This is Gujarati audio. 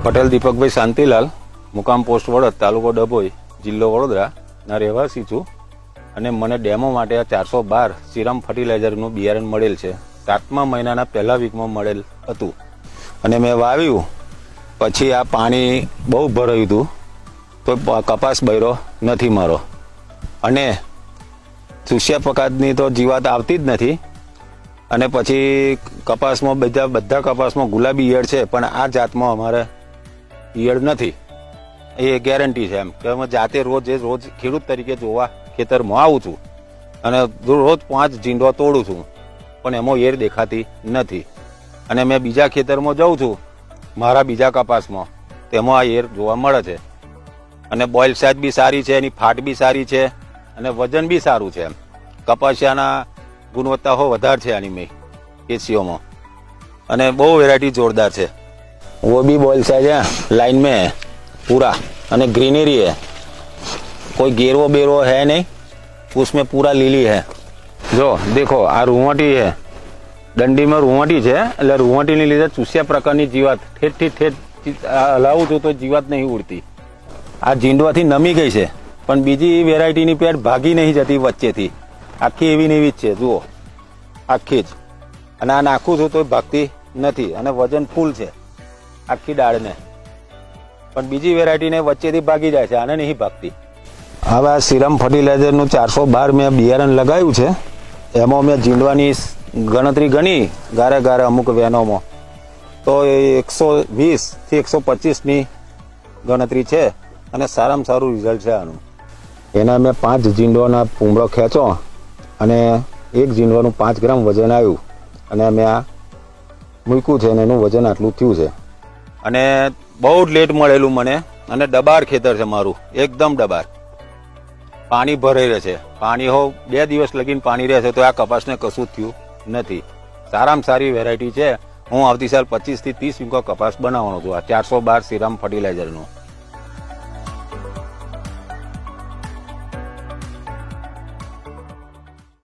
પટેલ દીપકભાઈ શાંતિલાલ, મુકામ પોસ્ટ વડોદ, તાલુકો ડભોઈ, જિલ્લો વડોદરા ના રહેવાસી છું અને મને ડેમો માટે આ 412 સીરમ ફર્ટિલાઇઝરનું બિયારણ મળેલ છે. 7મા મહિનાના પહેલા વીકમાં મળેલ હતું અને મેં વાવ્યું. પછી આ પાણી બહુ ભરાયું હતું તો કપાસ બૈરો નથી મારો. અને ચૂસ્યા પકાતની તો જીવાત આવતી જ નથી. અને પછી કપાસમાં બધા કપાસમાં ગુલાબી ઈયળ છે, પણ આ જાતમાં અમારે ઈયળ નથી. એ ગેરંટી છે એમ કે અમે જાતે રોજ ખેડૂત તરીકે જોવા ખેતરમાં આવું છું અને રોજ 5 જીંડો તોડું છું, પણ એમાં ઈયળ દેખાતી નથી. અને મેં બીજા ખેતરમાં જાઉં છું, મારા બીજા કપાસમાં, તેમાં આ ઈયળ જોવા મળે છે. અને બોઇલ સાઇઝ બી સારી છે, એની ફાટ બી સારી છે અને વજન બી સારું છે. એમ કપાસિયાના ગુણવત્તા વધારે છે આની મેં કેસીઓમાં. અને બહુ વેરાयटी जोरदार છે. वो भी बॉयल साइज है, लाइन में है पूरा, અને ग्रीनरी है, कोई गेरो बेरो है नहीं, उसमें पूरा લીલી है. જો देखो આ રૂંવાટી है, દંડીમાં રૂંવાટી છે, એટલે રૂંવાટીની લીધે ચૂસ્યા પ્રકારની જીવાત ઠેઠ હલાવું છું તો જીવાત નહીં ઉડતી. આ જીંડવાથી નમી ગઈ છે, પણ બીજી વેરાયટીની પેટ ભાગી નહીં જતી વચ્ચેથી. આખી એવી ને એવી જ છે, જુઓ આખી જ. અને આ નાખું છું તો ભાગતી નથી અને વજન ફૂલ છે આખી ડાળને. પણ બીજી વેરાયટીને વચ્ચેથી ભાગી જાય છે, આને નહીં ભાગતી. હવે આ સીરમ ફર્ટિલાઇઝરનું 412 મેં બિયારણ લગાવ્યું છે. એમાં મેં જીંડવાની ગણતરી ગણી ગારે અમુક વેનોમાં, તો 120 થી 125ની ગણતરી છે અને સારામાં સારું રિઝલ્ટ છે આનું. એના મેં 5 જીંડોના પૂમડો ખેંચો અને એક જીંડવાનું 5 ગ્રામ વજન આવ્યું અને મેં આ મૂક્યું છે અને એનું વજન આટલું થયું છે. અને બહુ જ લેટ મળેલું મને. અને ડબાર ખેતર છે મારું, એકદમ ડબાર. પાણી ભરાઈ રહે છે, પાણી 2 દિવસ લગીને પાણી રહે છે તો આ કપાસને કશું જ થયું નથી. સારામાં સારી વેરાયટી છે. હું આવતી સાલ 25 થી 30 વીઘો કપાસ બનાવવાનો છું આ 412 સીરમ ફર્ટિલાઇઝરનું.